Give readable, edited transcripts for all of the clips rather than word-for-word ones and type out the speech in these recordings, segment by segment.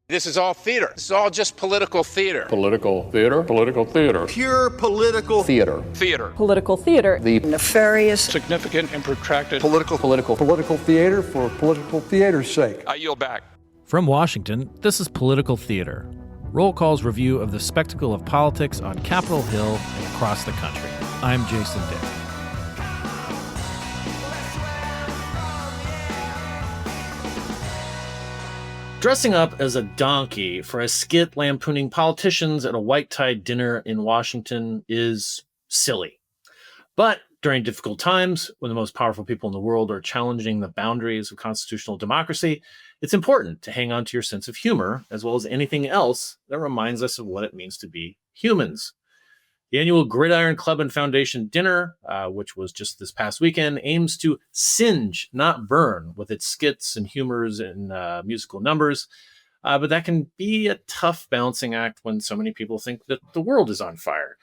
This is all theater. This is all just political theater. Political theater. Political theater. Pure political Theater. Theater. Political theater. The nefarious, Significant and protracted political theater for political theater's sake. I yield back. From Washington, this is Political Theater, Roll Call's review of the spectacle of politics on Capitol Hill and across the country. I'm Jason Dick. Dressing up as a donkey for a skit lampooning politicians at a white-tie dinner in Washington is silly. But during difficult times, when the most powerful people in the world are challenging the boundaries of constitutional democracy, it's important to hang on to your sense of humor, as well as anything else that reminds us of what it means to be humans. The annual Gridiron Club and Foundation dinner, which was just this past weekend, aims to singe, not burn, with its skits and humors and musical numbers. But that can be a tough balancing act when so many people think that the world is on fire.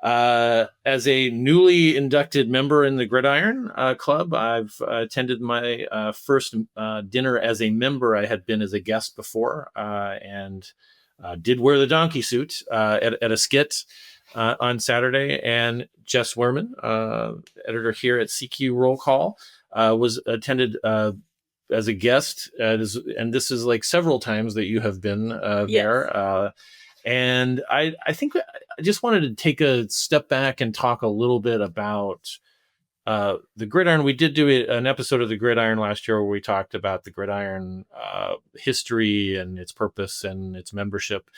As a newly inducted member in the Gridiron Club, I've attended my first dinner as a member. I had been as a guest before and did wear the donkey suit at a skit on Saturday. And Jess Werman, editor here at CQ Roll Call, was attended as a guest. And this is like several times that you have been there. And I think I just wanted to take a step back and talk a little bit about the Gridiron. We did do an episode of the Gridiron last year where we talked about the Gridiron history and its purpose and its membership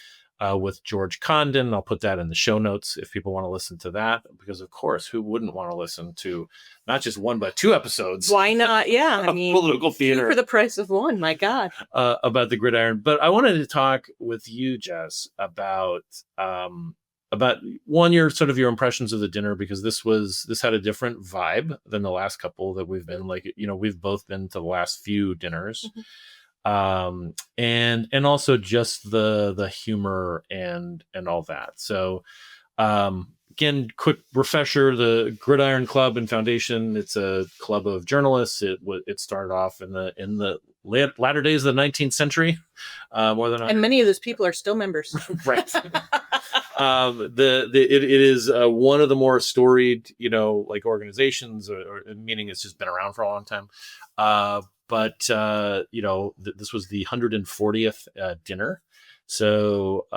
with George Condon. I'll put that in the show notes if people want to listen to that, because of course, who wouldn't want to listen to not just one, but two episodes? Why not? Yeah. I mean, political theater for the price of one, my God. About the Gridiron. But I wanted to talk with you, Jess, about one, your impressions of the dinner, because this had a different vibe than the last couple that we've been we've both been to the last few dinners. Mm-hmm. And also just the humor and all that. So, again, quick refresher, the Gridiron Club and Foundation, it's a club of journalists. It started off in the latter days of the 19th century, and many of those people are still members. Right. It is one of the more storied, organizations, or meaning it's just been around for a long time. But this was the 140th dinner. So,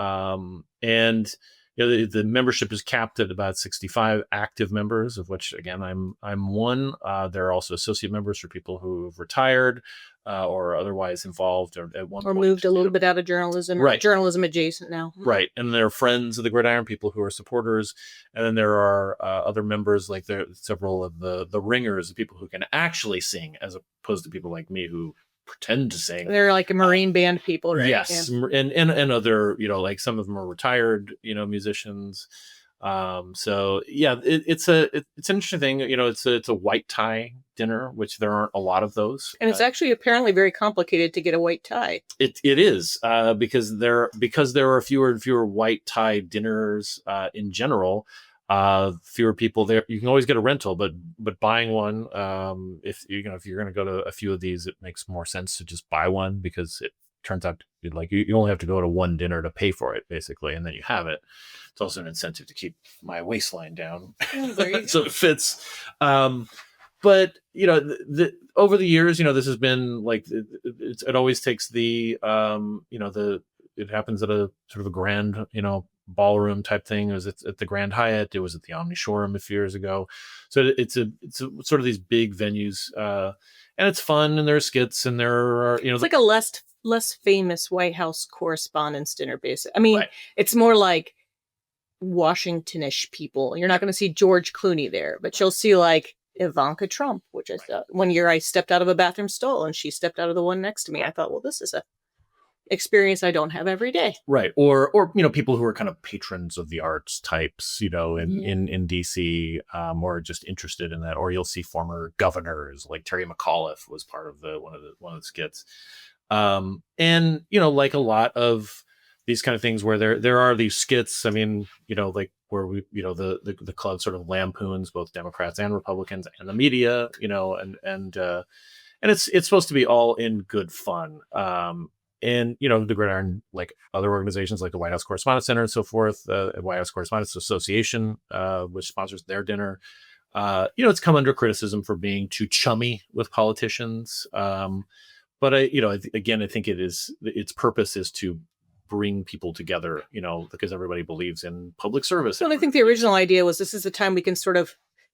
and the membership is capped at about 65 active members, of which, again, I'm one. There are also associate members for people who've retired or otherwise involved or at one point. Or moved a little bit out of journalism, right? Journalism adjacent now. Right. And they're friends of the Gridiron, people who are supporters. And then there are other members, like several of the ringers, the people who can actually sing, as opposed to people like me who pretend to sing. They're like a Marine band people, right? Yes. Yeah. And other, like some of them are retired, musicians. So yeah, it's an interesting thing. It's a white tie dinner, which there aren't a lot of those. And it's actually apparently very complicated to get a white tie. It is because there are fewer and fewer white tie dinners in general. Fewer people there. You can always get a rental, but buying one, if you're going to go to a few of these, it makes more sense to just buy one, because it turns out you only have to go to one dinner to pay for it, basically, and then you have it. It's also an incentive to keep my waistline down, so it fits. But over the years, this has been it always takes it happens at a sort of a grand, ballroom type thing. It was at the Grand Hyatt. It was at the Omni Shoreham a few years ago. So it's a sort of these big venues, and it's fun, and there are skits, and there are it's like a less famous White House Correspondents' Dinner, basically. I mean, right. It's more like Washington-ish people. You're not going to see George Clooney there, but you'll see like Ivanka Trump, which is one year I stepped out of a bathroom stall and she stepped out of the one next to me. I thought, well, this is a experience I don't have every day. Right. Or people who are kind of patrons of the arts types, in DC, or just interested in that. Or you'll see former governors, like Terry McAuliffe was part of one of the skits. And like a lot of these kind of things where there are these skits, I mean, like where we, the club sort of lampoons both Democrats and Republicans and the media, and it's supposed to be all in good fun. And, the Gridiron, like other organizations like the White House Correspondents Center and so forth, White House Correspondents Association, which sponsors their dinner, it's come under criticism for being too chummy with politicians. But again, I think its purpose is to bring people together, because everybody believes in public service. Well, I think the original idea was this is the time we can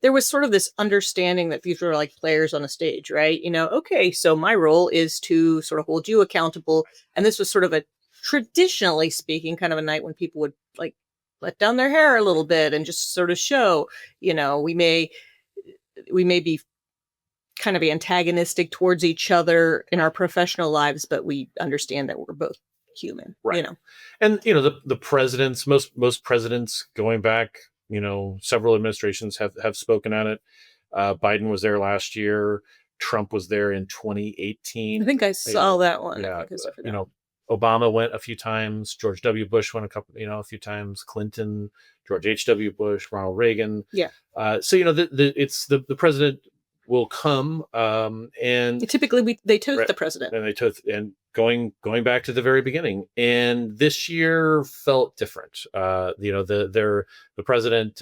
there was sort of this understanding that these were like players on a stage, right? Okay, so my role is to sort of hold you accountable. And this was sort of traditionally speaking, kind of a night when people would like let down their hair a little bit and just sort of show, we may be kind of antagonistic towards each other in our professional lives, but we understand that we're both human, right? And the presidents, most presidents going back, several administrations have spoken at it. Biden was there last year. Trump was there in 2018. I think I saw that one. Yeah, Obama went a few times. George W. Bush went a few times. Clinton, George H.W. Bush, Ronald Reagan. Yeah. So it's the president will come, and typically they toast the president, and they toast, and going back to the very beginning. And this year felt different. The president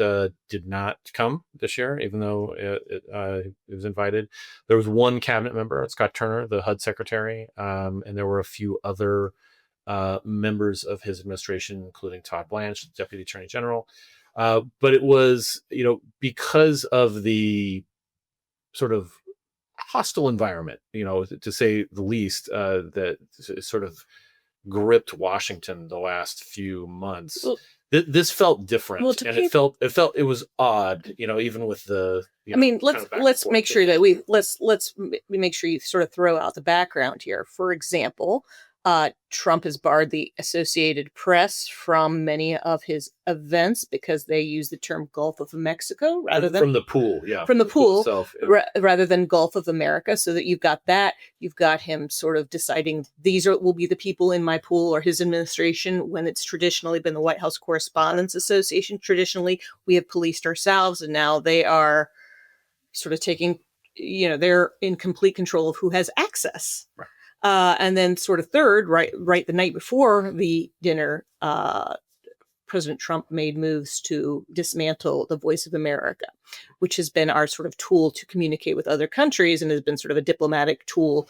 did not come this year, even though it was invited. There was one cabinet member, Scott Turner, the HUD secretary, and there were a few other members of his administration, including Todd Blanche, Deputy Attorney General. But it was, because of the sort of hostile environment, to say the least, that sort of gripped Washington the last few months. Well, this felt different, and it was odd, even with the. Let's make sure that let's make sure you sort of throw out the background here. For example, Trump has barred the Associated Press from many of his events because they use the term Gulf of Mexico rather than from the pool. Yeah, from the pool itself, rather than Gulf of America. So that you've got him sort of deciding will be the people in my pool or his administration, when it's traditionally been the White House Correspondents Association. Traditionally, we have policed ourselves, and now they are sort of taking, they're in complete control of who has access. Right. And then sort of third, right the night before the dinner, President Trump made moves to dismantle the Voice of America, which has been our sort of tool to communicate with other countries and has been sort of a diplomatic tool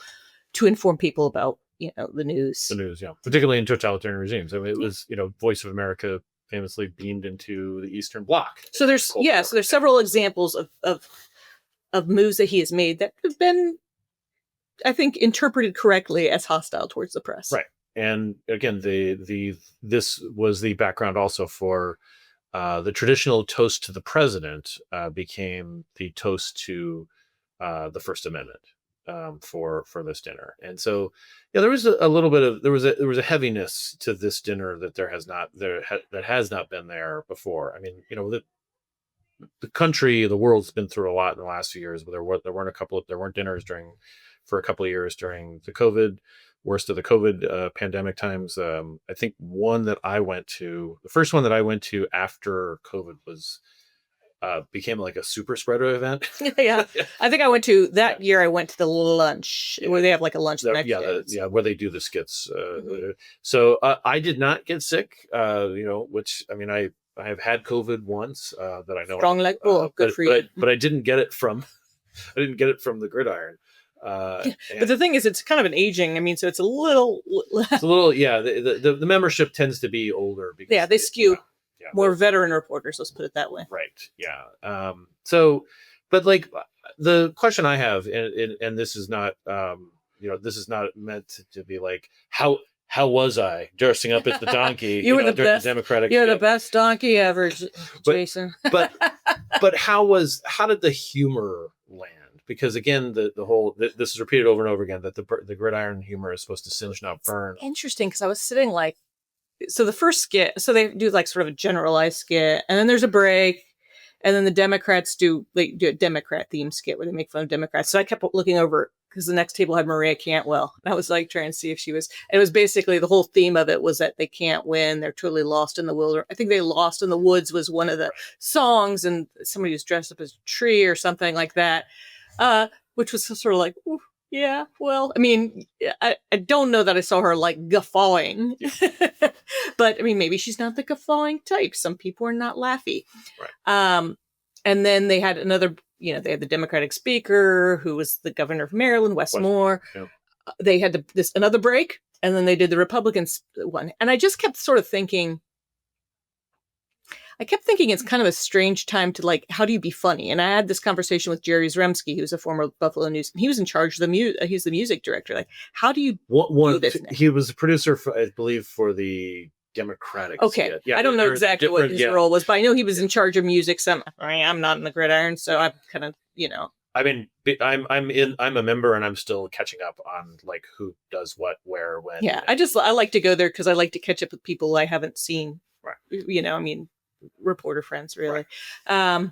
to inform people about, the news. The news, yeah. Particularly in totalitarian regimes. I mean, it was, Voice of America famously beamed into the Eastern Bloc. So there's several examples of moves that he has made that have been, I think, interpreted correctly as hostile towards the press. Right. And again, this was the background also for the traditional toast to the president became the toast to the First Amendment for this dinner. And so, there was a little bit of there was a heaviness to this dinner that that has not been there before. I mean, the country, the world's been through a lot in the last few years, but there weren't dinners for a couple of years during the worst of the COVID pandemic times. I think the first one that I went to after COVID became like a super spreader event. Yeah. I think I went to the lunch where they have like a lunch the next day. Where they do the skits. So I did not get sick, which, I mean, I have had COVID once that I know. Strong like bull. Good for you. But I didn't get it from the Gridiron. But the thing is, it's kind of an aging. I mean, so it's a little. Yeah. The membership tends to be older because they skew more veteran reporters. Let's put it that way. Right. Yeah. So, but like the question I have, and this is not, this is not meant to be like how was I dressing up as the donkey? You were the best. Democratic. You're the best donkey ever, Jason. but how did the humor land? Because again, the whole this is repeated over and over again that the Gridiron humor is supposed to singe, not burn. Interesting, because I was sitting so the first skit, so they do like sort of a generalized skit, and then there's a break, and then the Democrats do a Democrat themed skit where they make fun of Democrats. So I kept looking over because the next table had Maria Cantwell, and I was like trying to see if she was. It was basically the whole theme of it was that they can't win; they're totally lost in the wilderness. I think they lost in the woods was one of the songs, and somebody was dressed up as a tree or something like that. Which was sort of like, ooh, Yeah, well, I mean, I don't know that I saw her like guffawing, but I mean, maybe she's not the guffawing type. Some people are not laughy. Right. And then they had another, they had the Democratic speaker who was the governor of Maryland, Wes Moore. Yeah. They had this another break, and then they did the Republicans one. And I just kept sort of thinking, it's kind of a strange time to like, how do you be funny? And I had this conversation with Jerry Zremski, who's a former Buffalo News. He was in charge of the music. He's the music director. Like, how do you do this now? He was a producer, I believe, for the Democratic. Okay, skit. Yeah, I don't know exactly what his role was, but I know he was in charge of music. So I'm not in the Gridiron, so I'm kind of, I mean, I'm a member, and I'm still catching up on like who does what, where, when. Yeah, I like to go there because I like to catch up with people I haven't seen. Right. I mean, reporter friends, really. Right.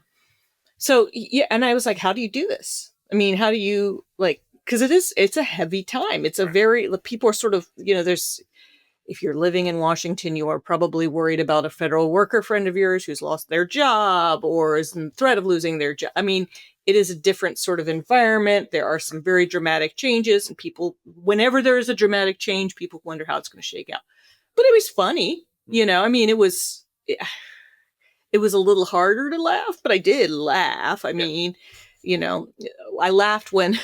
So yeah, and I was like, how do you do this? I mean, how do you like? Because it's a heavy time. It's a very people are sort of there's. If you're living in Washington, you are probably worried about a federal worker friend of yours who's lost their job or is in threat of losing their job. I mean, it is a different sort of environment. There are some very dramatic changes, and whenever there is a dramatic change, people wonder how it's going to shake out. But it was funny, I mean, it was a little harder to laugh, but I did laugh. I mean, I laughed when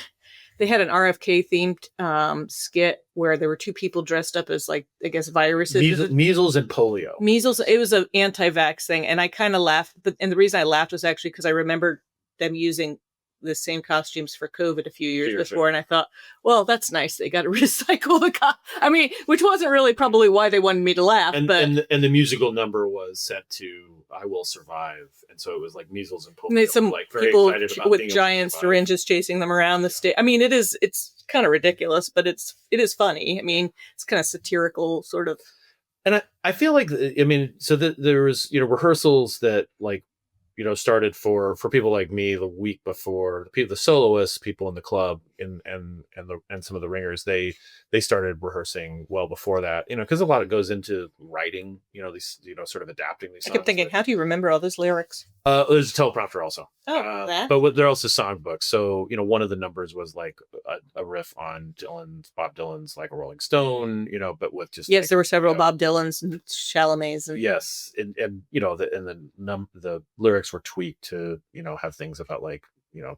they had an RFK themed skit where there were two people dressed up as like, I guess, viruses. Measles and polio. Measles. It was an anti-vax thing. And I kind of laughed. And the reason I laughed was actually because I remembered them using the same costumes for COVID a few years before. And I thought, well, that's nice. They got to recycle I mean, which wasn't really probably why they wanted me to laugh. And the musical number was set to "I Will Survive," and so it was like measles and polio. And some like very people with giant syringes chasing them around the state. I mean, it's kind of ridiculous, but it is funny. I mean, it's kind of satirical, sort of. And I feel like, I mean, so there was rehearsals that like started for people like me the week before. The soloists, people in the club, and some of the ringers, they started rehearsing well before that, because a lot of goes into writing, these sort of adapting these songs. I kept thinking, how do you remember all those lyrics? There's a teleprompter also. That. But they're also songbooks. So one of the numbers was like a riff on Bob Dylan's like a Rolling Stone, but with just there were several Bob Dylans and Chalamets. Yes, and the lyrics were tweaked to have things about like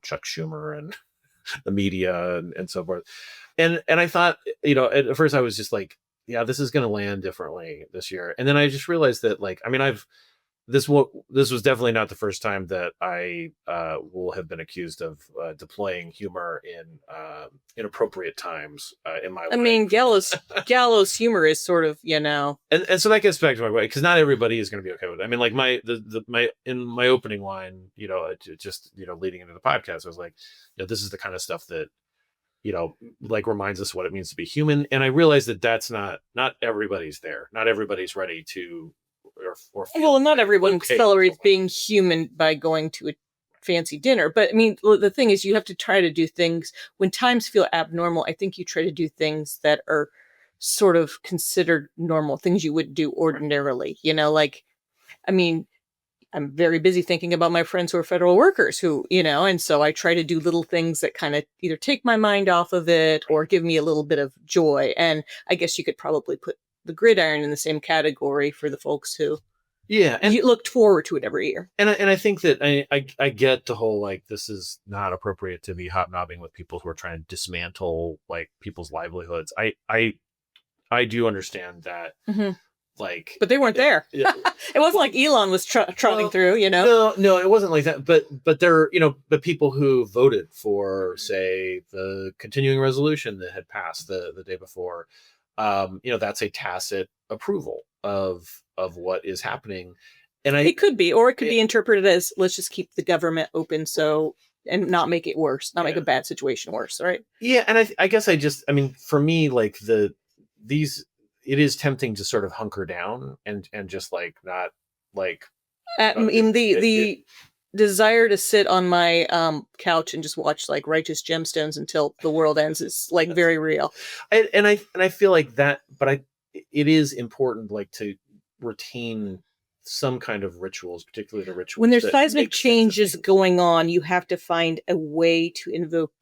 Chuck Schumer and the media and so forth. And I thought, at first I was just like, yeah, this is going to land differently this year. And then I just realized that, like, I mean, this was definitely not the first time that I will have been accused of deploying humor in inappropriate times in my life. I mean, gallows humor is sort of, and so that gets back to my way, because not everybody is going to be okay with it. I mean, like my opening line, just leading into the podcast, I was like, this is the kind of stuff that like reminds us what it means to be human. And I realized that that's not everybody's there. Not everybody's ready to. Or not everyone celebrates being human by going to a fancy dinner. But I mean, the thing is, you have to try to do things when times feel abnormal. I think you try to do things that are sort of considered normal, things you would do ordinarily. Like, I mean, I'm very busy thinking about my friends who are federal workers who, and so I try to do little things that kind of either take my mind off of it or give me a little bit of joy. And I guess you could probably put the Gridiron in the same category for the folks who and you looked forward to it every year. And I think that I get the whole, like, this is not appropriate to be hobnobbing with people who are trying to dismantle like people's livelihoods. I do understand that. Mm-hmm. Like, but they weren't there. It wasn't like Elon was trotting through, No, it wasn't like that. But there, but people who voted for, say, the continuing resolution that had passed the day before, that's a tacit approval of what is happening. And it could be, or it could be interpreted as, let's just keep the government open and not make it worse, not make a bad situation worse, right? Yeah, and I guess I mean, for me, like it is tempting to sort of hunker down and just like not like. The desire to sit on my couch and just watch like Righteous Gemstones until the world ends is like very real. And I feel like that, but it is important, like, to retain some kind of rituals, particularly the rituals. When there's seismic changes going on, you have to find a way to invoke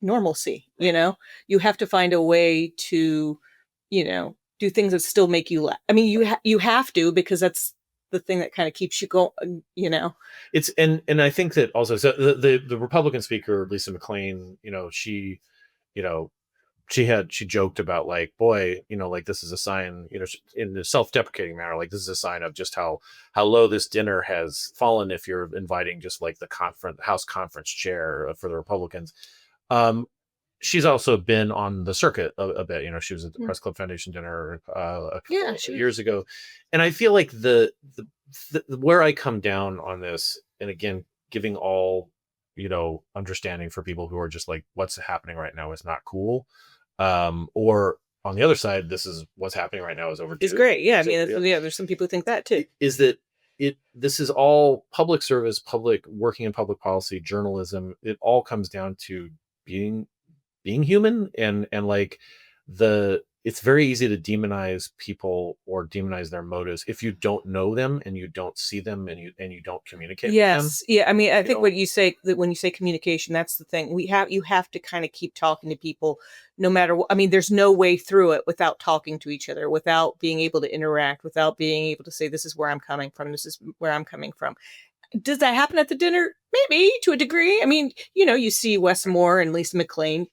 normalcy. You have to find a way to, do things that still make you laugh. I mean, you have to, because that's the thing that kind of keeps you going. It's and I think that also, so the Republican speaker Lisa McClain, she, you know, she joked about like, boy, like this is a sign, in the self-deprecating manner, like this is a sign of just how low this dinner has fallen if you're inviting just like the House conference chair for the Republicans. She's also been on the circuit a bit. She was at the Press Club Foundation dinner a couple years ago, and I feel like the where I come down on this, and again, giving all understanding for people who are just like, what's happening right now is not cool, or on the other side, this is what's happening right now is overdue. It's great, yeah. I mean, there's some people who think that too. Is that this is all public service, working in public policy, journalism. It all comes down to being human, and like it's very easy to demonize people or demonize their motives if you don't know them and you don't see them and you don't communicate with them. Yeah. I mean, I think what you say, that when you say communication, that's the thing. You have to kind of keep talking to people no matter what. I mean, there's no way through it without talking to each other, without being able to interact, without being able to say, this is where I'm coming from. This is where I'm coming from. Does that happen at the dinner? Maybe, to a degree. I mean, you see Wes Moore and Lisa McClain,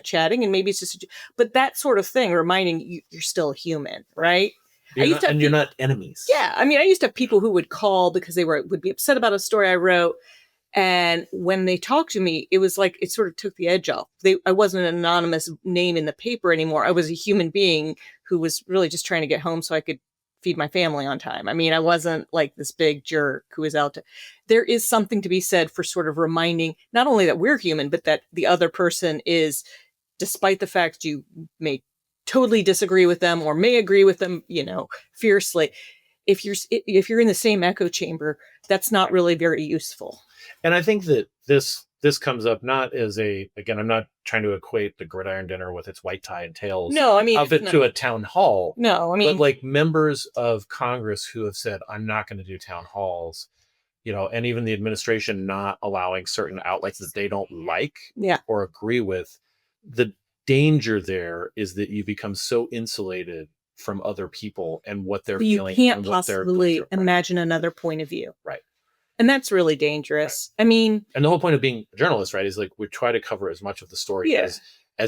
chatting, and maybe it's just, but that sort of thing, reminding you you're still a human, right? You're not enemies. Yeah. I mean, I used to have people who would call because they would be upset about a story I wrote. And when they talked to me, it was like, it sort of took the edge off. I wasn't an anonymous name in the paper anymore. I was a human being who was really just trying to get home so I could feed my family on time. I mean, I wasn't like this big jerk who was out to, there is something to be said for sort of reminding not only that we're human, but that the other person is, despite the fact you may totally disagree with them or may agree with them, fiercely. If you're in the same echo chamber, that's not really very useful. And I think that this comes up not as again, I'm not trying to equate the Gridiron dinner with its white tie and tails to a town hall. No, I mean, but like members of Congress who have said, I'm not going to do town halls, and even the administration not allowing certain outlets that they don't like or agree with. The danger there is that you become so insulated from other people and what they're feeling. You can't possibly imagine another point of view. Right. And that's really dangerous. Right. I mean, and the whole point of being a journalist, right, is like we try to cover as much of the story as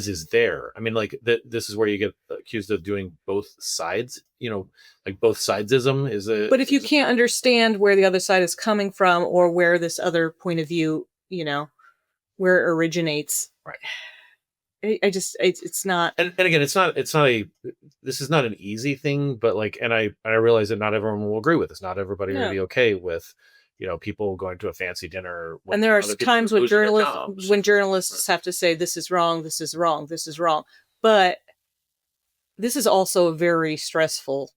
is there. I mean, like this is where you get accused of doing both sides, like both sidesism is a. But if you can't understand where the other side is coming from or where this other point of view, where it originates, right. It's not. And again, this is not an easy thing, but like, and I realize that not everyone will agree with this. Not everybody will be okay with, people going to a fancy dinner. And there are times when journalists have to say, this is wrong, this is wrong, this is wrong. But this is also a very stressful,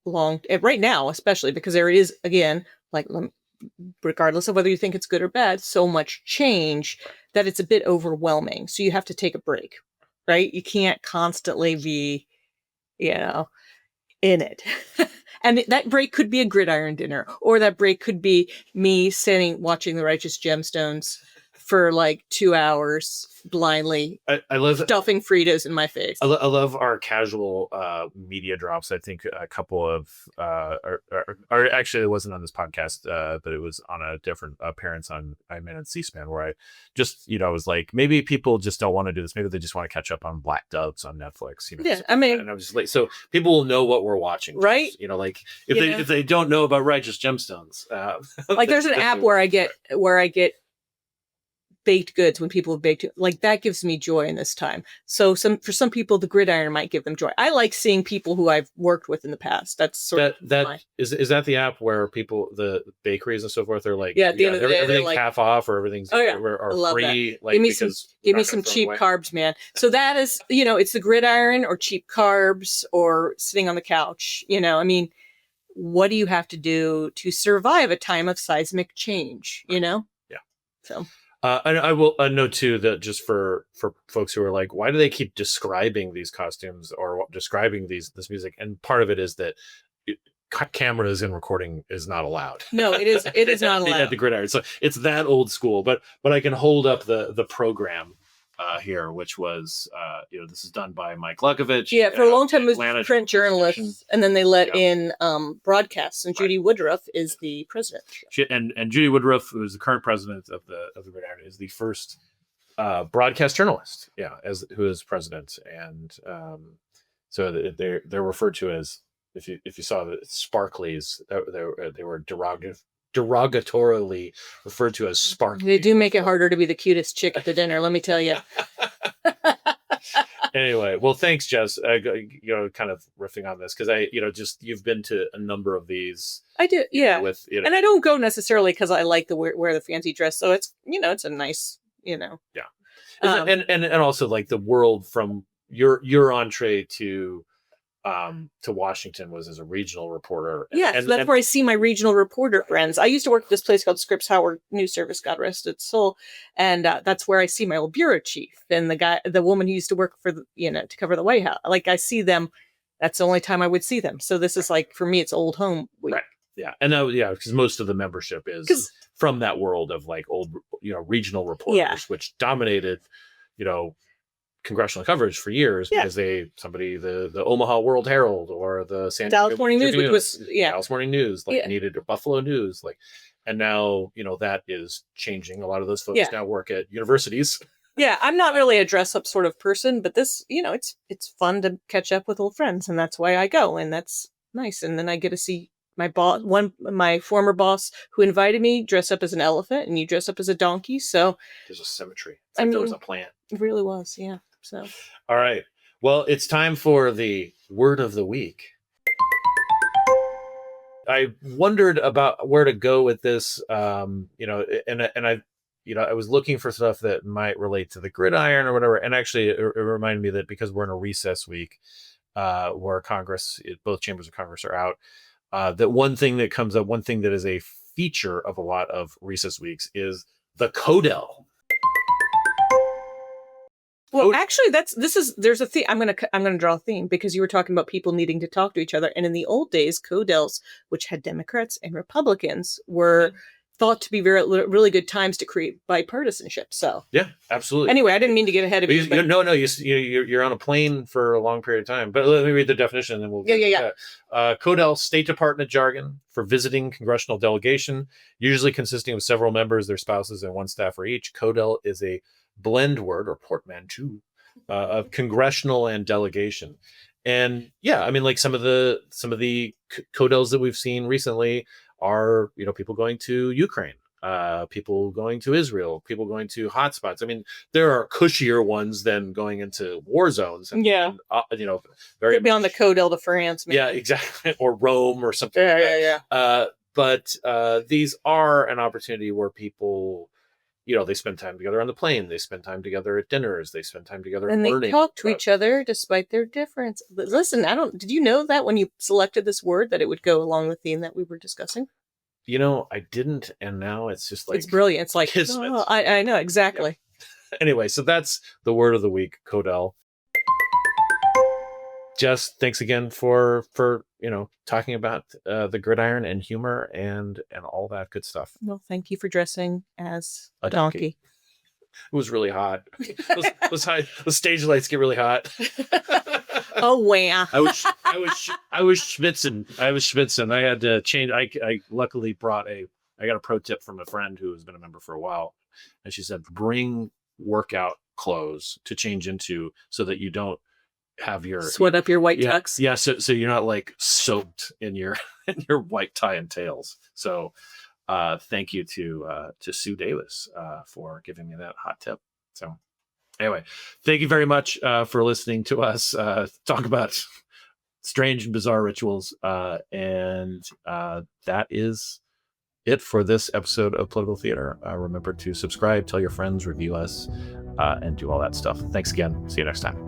right now, especially because there is, again, like, regardless of whether you think it's good or bad, so much change that it's a bit overwhelming. So you have to take a break, right? You can't constantly be, in it. And that break could be a Gridiron dinner, or that break could be me watching The Righteous Gemstones for like 2 hours blindly. I love stuffing Fritos in my face. I love our casual media drops. I think a couple of or actually it wasn't on this podcast, but it was on a different appearance on I'm in C-SPAN, where I just was like, maybe people just don't want to do this. Maybe they just want to catch up on Black Doves on Netflix. Yeah, I mean, and I was just like, so people will know what we're watching, right? Like if they don't know about Righteous Gemstones, like there's an app where I get baked goods when people have baked, like that gives me joy in this time. So for some people, the Gridiron might give them joy. I like seeing people who I've worked with in the past. That's sort of is that the app where people, the bakeries and so forth, are like, at the end of the day, everything's like, half off or everything's or free. That. Like, give me some cheap carbs, man. So that is, it's the Gridiron or cheap carbs or sitting on the couch. I mean, what do you have to do to survive a time of seismic change? Yeah. So. And I will note too that just for folks who are like, why do they keep describing these costumes or describing this music? And part of it is that cameras and recording is not allowed. No, it is. It is not allowed. At the Gridiron. So it's that old school. But I can hold up the program here, which was this is done by Mike Lukovich. Yeah, for a long time it was Atlanta print journalists, and then they let Yeah. in broadcasts, and Judy Woodruff is the president. And Judy Woodruff, who is the current president of the Gridiron, is the first broadcast journalist. Yeah, who is president, and so they're referred to as, if you saw the Sparklies, they were derogatorily referred to as Sparklies. They do make it harder to be the cutest chick at the dinner, let me tell you. Anyway, well, thanks, Jess. Kind of riffing on this because you've been to a number of these. I do, yeah. And I don't go necessarily because I like the wear the fancy dress, so it's it's a nice Yeah, and also like the world from your entree to Washington was as a regional reporter. Yes, that's where I see my regional reporter friends. I used to work at this place called Scripps Howard News Service, God rest its soul, and that's where I see my old bureau chief and the woman who used to work for to cover the White House. Like I see them. That's the only time I would see them. So this is like for me, it's old home week. Right. Yeah, and because most of the membership is from that world of like old regional reporters, which dominated congressional coverage for years because the Omaha World Herald or the Dallas Morning News, which was Dallas Morning News, needed Buffalo News, and now that is changing. A lot of those folks now work at universities. Yeah, I'm not really a dress up sort of person, but this, it's fun to catch up with old friends, and that's why I go, and that's nice. And then I get to see my former boss who invited me dress up as an elephant, and you dress up as a donkey. So there's a symmetry. It's like there was a plan. It really was, yeah. So, all right. Well, it's time for the word of the week. I wondered about where to go with this, and I was looking for stuff that might relate to the gridiron or whatever. And actually, it reminded me that because we're in a recess week, where both chambers of Congress are out, that one thing that comes up, one thing that is a feature of a lot of recess weeks is the Codel. Well, actually, there's a theme. I'm gonna draw a theme because you were talking about people needing to talk to each other, and in the old days, Codels, which had Democrats and Republicans, were thought to be really good times to create bipartisanship. So yeah, absolutely. Anyway, I didn't mean to get ahead of you. No, you're on a plane for a long period of time. But let me read the definition, and then we'll Codel, State Department jargon for visiting congressional delegation, usually consisting of several members, their spouses, and one staffer each. Codel is a blend word or portmanteau of congressional and delegation. And like some of the Codels that we've seen recently are people going to Ukraine, people going to Israel, people going to hotspots. I mean, there are cushier ones than going into war zones. And, very be on the Codel to France. Maybe. Yeah, exactly, or Rome or something. But these are an opportunity where people, they spend time together on the plane. They spend time together at dinners. They spend time together and learning. They talk to each other despite their difference. Listen, did you know that when you selected this word that it would go along the theme that we were discussing? I didn't. And now it's just like, it's brilliant. It's like, I know, exactly. Yeah. Anyway, so that's the word of the week, Codel. Jess, thanks again for talking about the gridiron and humor and all that good stuff. Well, thank you for dressing as a donkey. It was really hot. The stage lights get really hot. Oh wow! I was schwitzing. I had to change. I luckily I got a pro tip from a friend who has been a member for a while, and she said bring workout clothes to change into so that you don't have your sweat up your white tux. Yeah, so you're not like soaked in your white tie and tails. So thank you to Sue Davis for giving me that hot tip. So anyway, thank you very much for listening to us talk about strange and bizarre rituals. And that is it for this episode of Political Theater. Remember to subscribe, tell your friends, review us, and do all that stuff. Thanks again. See you next time.